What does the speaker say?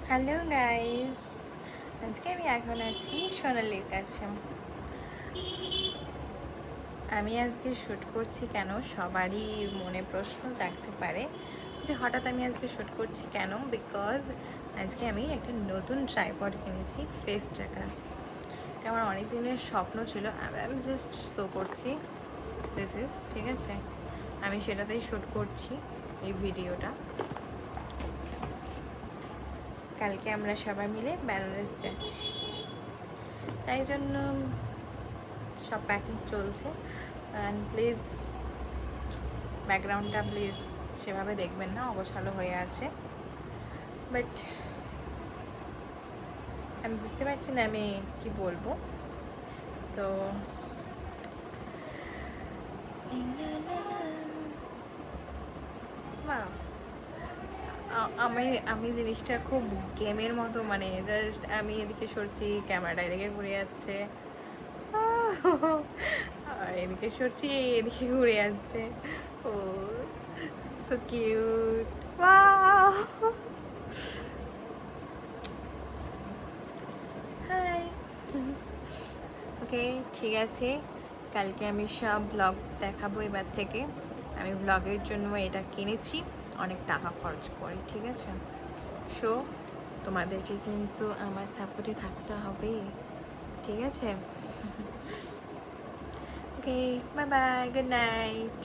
Hello guys, আজকে আমি এখন আছি সোনালির কাছে। আমি আজকে শ্যুট করছি কেন, সবারই মনে প্রশ্ন জাগতে পারে যে হঠাৎ আমি আজকে শ্যুট করছি কেন। বিকজ আজকে আমি একটা নতুন ট্রাইপড কিনেছি, ফেস ট্র্যাকার। এটা আমার অনেক দিনের স্বপ্ন ছিল। আমি জাস্ট শো করছি, দিস ইজ, ঠিক আছে। আমি সেটাতেই শ্যুট করছি এই ভিডিওটা। কালকে আমরা সবাই মিলে বেনারস যাচ্ছি, তাই জন্য সব প্যাকিং চলছে। অ্যান্ড প্লিজ ব্যাকগ্রাউন্ডটা প্লিজ সেভাবে দেখবেন না, অগোছালো হয়ে আছে। বাট আমি বুঝতে পারছি না আমি কি বলবো। তো মা, আমি আমি জিনিসটা খুব গেমের মতো, মানে জাস্ট আমি এদিকে সরছি, ক্যামেরাটা এদিকে ঘুরে যাচ্ছে, আর এদিকে সরছি, এদিকে ঘুরে যাচ্ছে। ও সো কিউট, ওয়াও। হাই। ওকে, ঠিক আছে, কালকে আমি সব ব্লগ দেখাবো এবার থেকে। আমি ব্লগের জন্য এটা কিনেছি অনেক টাকা খরচ করে, ঠিক আছে। সো তোমাদেরকে কিন্তু আমার সাপোর্টে থাকতে হবে, ঠিক আছে। ওকে, বাই বাই, গুড নাইট।